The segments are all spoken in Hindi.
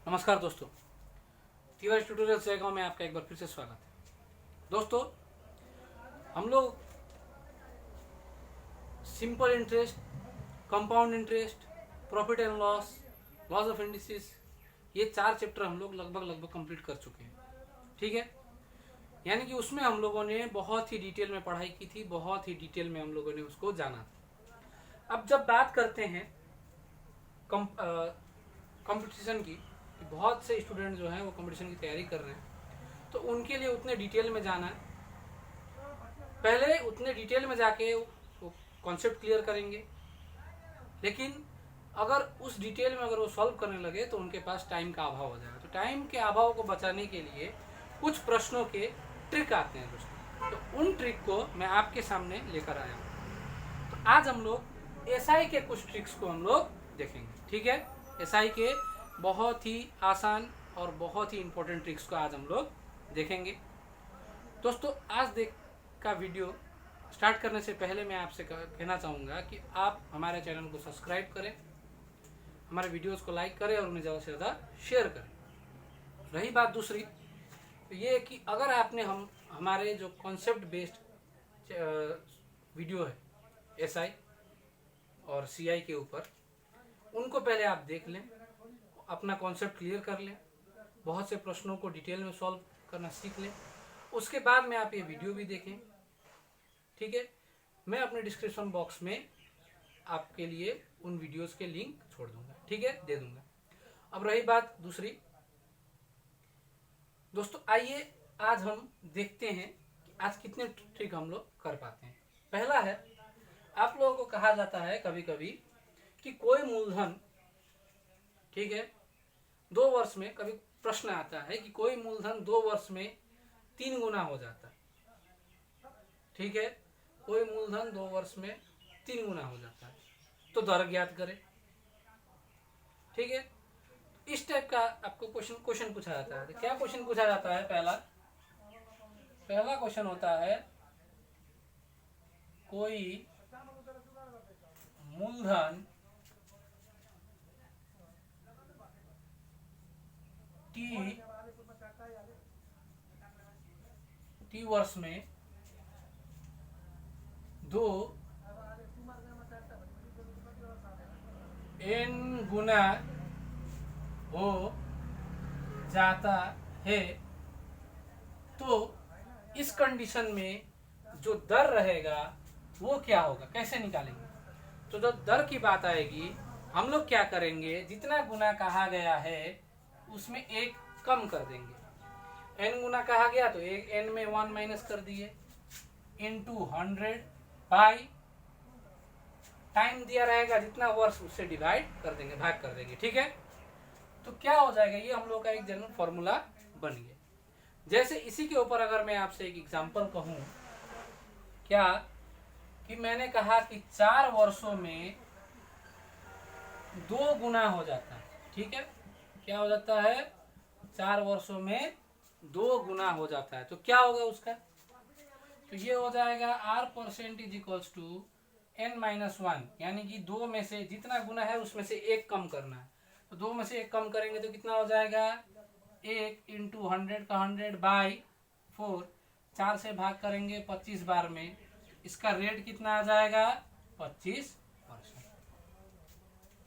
नमस्कार दोस्तों, तिवारी ट्यूटोरियल जयगांव में आपका एक बार फिर से स्वागत है। दोस्तों, हम लोग simple interest, compound interest, profit and loss, loss of indices, ये 4 चैप्टर हम लोग लगभग कंप्लीट कर चुके हैं। ठीक है, यानी कि उसमें हम लोगों ने बहुत ही डिटेल में पढ़ाई की थी, बहुत ही डिटेल में हम लोगों ने उसको जाना था। अब जब बात करते हैं कंपटीशन की, बहुत से स्टूडेंट जो हैं वो कंपटीशन की तैयारी कर रहे हैं, तो उनके लिए उतने डिटेल में जाना है। पहले उतने डिटेल में जाके वो कॉन्सेप्ट क्लियर करेंगे, लेकिन अगर उस डिटेल में अगर वो सॉल्व करने लगे तो उनके पास टाइम का अभाव हो जाएगा। तो टाइम के अभाव को बचाने के लिए कुछ प्रश्नों के ट्रिक आते हैं दोस्तों, तो उन ट्रिक को मैं आपके सामने लेकर आया हूँ। तो आज हम लोग एसआई के कुछ ट्रिक्स को हम लोग देखेंगे। ठीक है, एसआई के बहुत ही आसान और बहुत ही इंपॉर्टेंट ट्रिक्स को आज हम लोग देखेंगे। दोस्तों, आज का वीडियो स्टार्ट करने से पहले मैं आपसे कहना चाहूँगा कि आप हमारे चैनल को सब्सक्राइब करें, हमारे वीडियोस को लाइक करें और उन्हें ज़्यादा से ज़्यादा शेयर करें। रही बात दूसरी, तो ये कि अगर आपने हमारे जो कॉन्सेप्ट बेस्ड वीडियो है एसआई और सीआई के ऊपर, उनको पहले आप देख लें, अपना कॉन्सेप्ट क्लियर कर लें, बहुत से प्रश्नों को डिटेल में सॉल्व करना सीख लें, उसके बाद में आप ये वीडियो भी देखें। ठीक है, मैं अपने डिस्क्रिप्शन बॉक्स में आपके लिए उन वीडियोस के लिंक छोड़ दूंगा। ठीक है, दे दूंगा। अब रही बात दूसरी, दोस्तों आइए आज हम देखते हैं कि आज कितने ट्रिक हम लोग कर पाते हैं। पहला है, आप लोगों को कहा जाता है कभी कभी कि कोई मूलधन, ठीक है, 2 वर्ष में, कभी प्रश्न आता है कि कोई मूलधन 2 वर्ष में 3 गुना हो जाता है। ठीक है, कोई मूलधन 2 वर्ष में 3 गुना हो जाता है, तो दर ज्ञात करें। ठीक है, इस टाइप का आपको क्वेश्चन पूछा जाता है। तो क्या क्वेश्चन पूछा जाता है? पहला क्वेश्चन होता है, कोई मूलधन टी वर्ष में 2 n गुना हो जाता है, तो इस कंडीशन में जो दर रहेगा वो क्या होगा, कैसे निकालेंगे? तो जब दर की बात आएगी, हम लोग क्या करेंगे, जितना गुना कहा गया है उसमें 1 कम कर देंगे। n गुना कहा गया तो एक n में 1 माइनस कर दिए, इंटू 100 बाई टाइम दिया रहेगा जितना वर्ष, उससे डिवाइड कर देंगे, भाग कर देंगे। ठीक है, तो क्या हो जाएगा, ये हम लोग का एक जनरल फॉर्मूला बन गया। जैसे इसी के ऊपर अगर मैं आपसे एक एग्जांपल कहूं, क्या कि मैंने कहा कि 4 वर्षों में 2 गुना हो जाता है। ठीक है, क्या हो जाता है? 4 वर्षों में 2 गुना हो जाता है, तो क्या होगा उसका? तो ये हो जाएगा r% is equals to n-1, यानी कि 2 में से जितना गुना है उसमें से 1 कम करना है। तो 2 में से 1 कम करेंगे तो कितना हो जाएगा? 1 इंटू 100 का 100 बाई 4, 4 से भाग करेंगे 25 बार में, इसका रेट कितना आ जाएगा? 25%।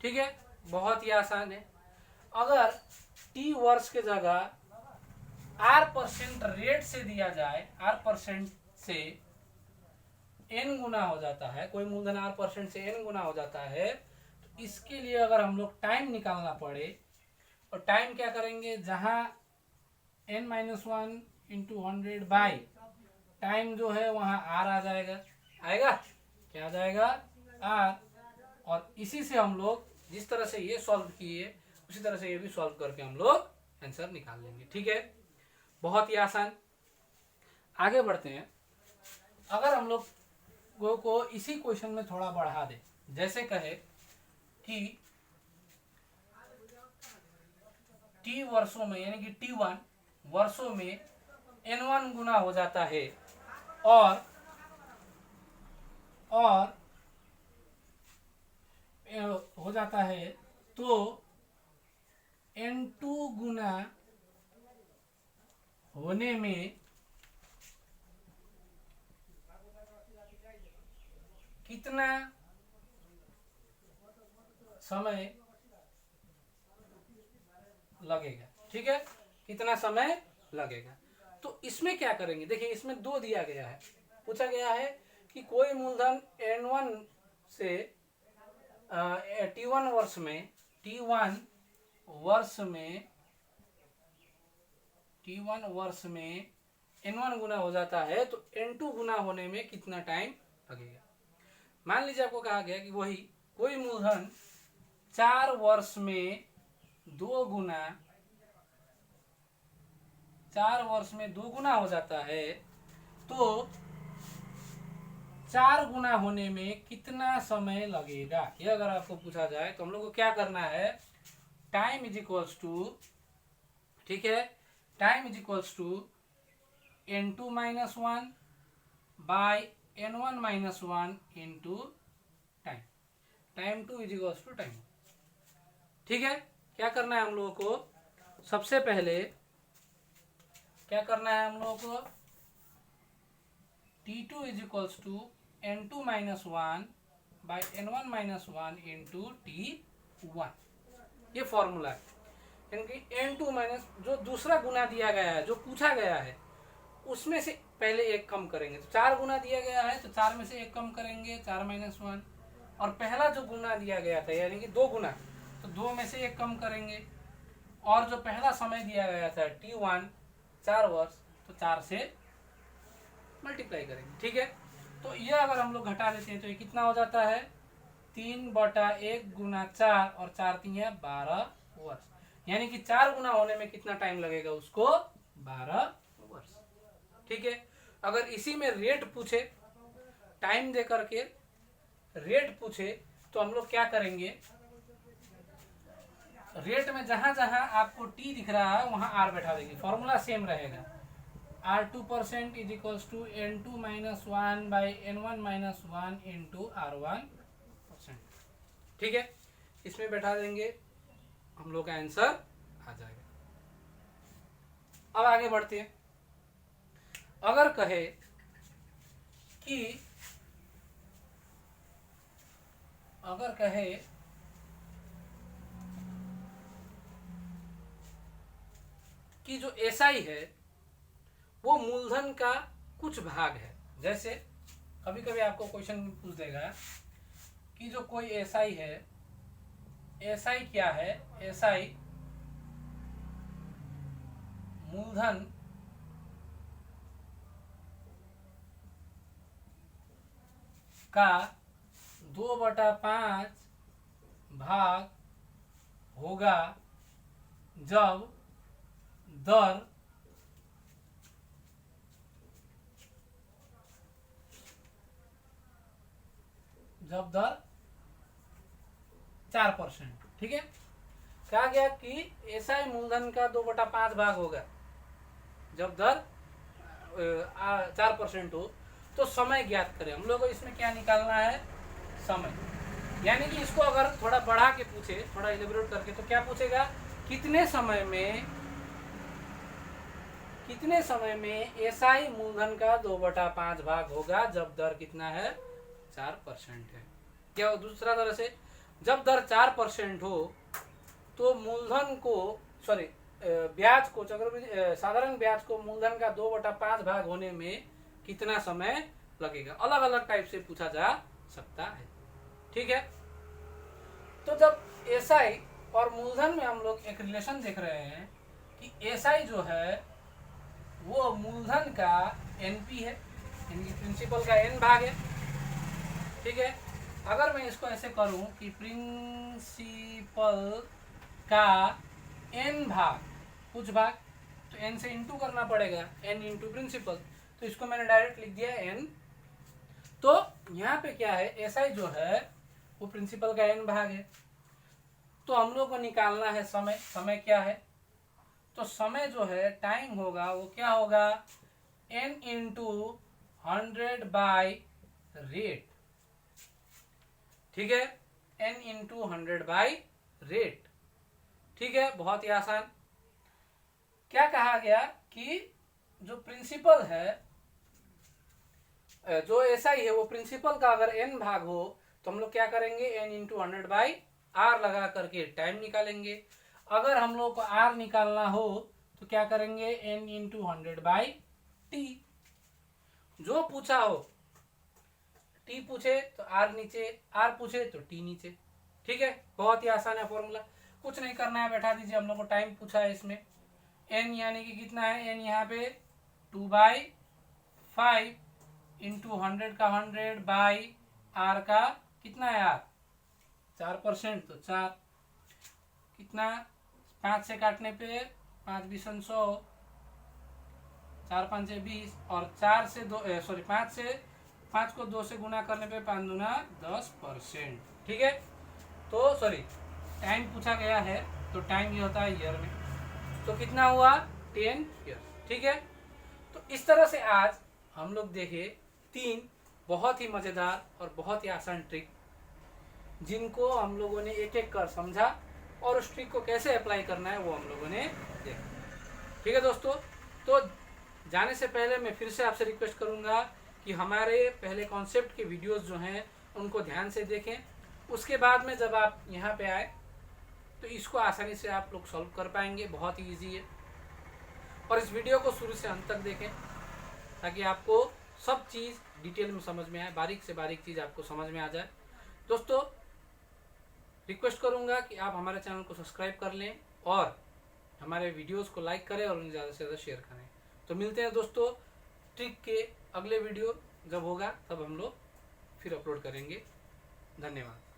ठीक है, बहुत ही आसान है। अगर t वर्ष के जगह r% रेट से दिया जाए, r% से n गुना हो जाता है, कोई मूलधन r% से n गुना हो जाता है, तो इसके लिए अगर हम लोग टाइम निकालना पड़े, और टाइम क्या करेंगे, जहां n-1 इंटू 100 बाई टाइम जो है वहां r आ जाएगा, आएगा क्या आ जाएगा? r। और इसी से हम लोग जिस तरह से ये सॉल्व किए उसी तरह से ये भी सॉल्व करके हम लोग आंसर निकाल लेंगे। ठीक है, बहुत ही आसान। आगे बढ़ते हैं। अगर हम लोग को इसी क्वेश्चन में थोड़ा बढ़ा दे, जैसे कहे कि t वर्षों में, यानी कि t1 वर्षों में n1 गुना हो जाता है, और हो जाता है, तो n2 गुना होने में कितना समय लगेगा। ठीक है, कितना समय लगेगा। तो इसमें क्या करेंगे, देखिए इसमें 2 दिया गया है, पूछा गया है कि कोई मूलधन n1 से t1 वर्ष में n1 गुना हो जाता है, तो n2 गुना होने में कितना टाइम लगेगा। मान लीजिए आपको कहा गया कि वही कोई मूलधन 4 वर्ष में 2 गुना हो जाता है, तो 4 गुना होने में कितना समय लगेगा। ये अगर आपको पूछा जाए तो हम लोग को क्या करना है, टाइम इज इक्वल्स टू, ठीक है, time is equals to n2 minus 1 by n1 minus 1 into time. Time 2 is equals to time. ठीक है, क्या करना है हम लोगों को, सबसे पहले क्या करना है हम लोगों को, t2 is equals to n2 minus 1 by n1 minus 1 into t1। ये फॉर्मूला है, यानी n2 माइनस जो दूसरा गुना दिया गया है, जो पूछा गया है, उसमें से पहले एक कम करेंगे। तो 4 गुना दिया गया है, तो 4 में से एक कम करेंगे, 4 माइनस 1। और पहला जो गुना दिया गया था यानी कि 2 गुना, तो 2 में से एक कम करेंगे। और जो पहला समय दिया गया था t1 4 वर्ष, तो 4 से मल्टीप्लाई करेंगे। ठीक है, तो ये अगर हम लोग घटा देते हैं तो ये कितना हो जाता है, 3/1 गुना 4 और 4 3 12 वर्ष, यानी कि 4 गुना होने में कितना टाइम लगेगा उसको, 12 वर्ष। ठीक है, अगर इसी में रेट पूछे, टाइम दे करके रेट पूछे, तो हम लोग क्या करेंगे, रेट में जहां जहां आपको टी दिख रहा है वहां आर बैठा देंगे, फॉर्मूला सेम रहेगा। R2% is equals to n2 minus 1 by n1 minus 1 into R1%। ठीक है, इसमें बैठा देंगे, हम लोग का आंसर आ जाएगा। अब आगे बढ़ते हैं। अगर कहे कि जो एसआई है वो मूलधन का कुछ भाग है। जैसे कभी कभी आपको क्वेश्चन पूछ देगा कि जो कोई एसआई है, एसआई क्या है, एसआई मूलधन का 2/5 भाग होगा जब दर 4%। ठीक है, कहा गया कि एसआई मूलधन का 2/5 भाग होगा जब दर 4% हो। तो समय ज्ञात करें, हम लोग को इसमें क्या निकालना है, समय। यानी कि इसको अगर थोड़ा बढ़ा के पूछे, थोड़ा इलेबोरेट करके, तो क्या पूछेगा, कितने समय में एसआई मूलधन का 2/5 भाग होगा जब दर कितना है, 4% है। क्या दूसरा तरह से, जब दर 4% हो तो मूलधन को ब्याज को, साधारण ब्याज को मूलधन का 2/5 भाग होने में कितना समय लगेगा। अलग अलग टाइप से पूछा जा सकता है। ठीक है, तो जब एसआई और मूलधन में हम लोग एक रिलेशन देख रहे हैं कि एसआई जो है वो मूलधन का एनपी है, यानी प्रिंसिपल का एन भाग है। ठीक है, अगर मैं इसको ऐसे करूं कि प्रिंसिपल का एन भाग कुछ भाग, तो एन से इंटू करना पड़ेगा, एन इंटू प्रिंसिपल, तो इसको मैंने डायरेक्ट लिख दिया एन। तो यहाँ पे क्या है, एसआई जो है वो प्रिंसिपल का एन भाग है। तो हम लोग को निकालना है समय। समय क्या है, तो समय जो है, टाइम होगा, वो क्या होगा, n इंटू 100 बाई रेट। ठीक है, n इंटू 100 बाई रेट। ठीक है, बहुत ही आसान। क्या कहा गया कि जो प्रिंसिपल है, जो एसआई है, वो प्रिंसिपल का अगर n भाग हो तो हम लोग क्या करेंगे, n इंटू 100/r लगा करके टाइम निकालेंगे। अगर हम लोग को r निकालना हो तो क्या करेंगे, n इंटू 100/t। जो पूछा हो, t पूछे तो r नीचे, r पूछे तो t नीचे। ठीक है, बहुत ही आसान है फॉर्मूला, कुछ नहीं करना है, बैठा दीजिए। हम लोग को टाइम पूछा है इसमें, n यानी कि कितना है, n यहाँ पे 2/5 इंटू 100 का 100 बाई r का कितना है, r 4%, तो 4 कितना, 5 से काटने पे 5 बीसन 100, 4 5 20, और 4 से 2 सॉरी 5 को 2 से गुना करने पे 5 दूना 10%। ठीक है, तो सॉरी टाइम पूछा गया है तो टाइम ये होता है ईयर में, तो कितना हुआ, 10 ईयर। ठीक है, तो इस तरह से आज हम लोग देखे 3 बहुत ही मजेदार और बहुत ही आसान ट्रिक, जिनको हम लोगों ने एक एक कर समझा और उस ट्रिक को कैसे अप्लाई करना है वो हम लोगों ने देखा। ठीक है दोस्तों, तो जाने से पहले मैं फिर से आपसे रिक्वेस्ट करूंगा कि हमारे पहले कॉन्सेप्ट के वीडियोस जो हैं उनको ध्यान से देखें। उसके बाद में जब आप यहाँ पे आए तो इसको आसानी से आप लोग सॉल्व कर पाएंगे, बहुत ही ईजी है। और इस वीडियो को शुरू से अंत तक देखें ताकि आपको सब चीज़ डिटेल में समझ में आए, बारीक से बारीक चीज़ आपको समझ में आ जाए। दोस्तों रिक्वेस्ट करूंगा कि आप हमारे चैनल को सब्सक्राइब कर लें और हमारे वीडियोस को लाइक करें और उन्हें ज़्यादा से ज़्यादा शेयर करें। तो मिलते हैं दोस्तों ट्रिक के अगले वीडियो, जब होगा तब हम लोग फिर अपलोड करेंगे। धन्यवाद।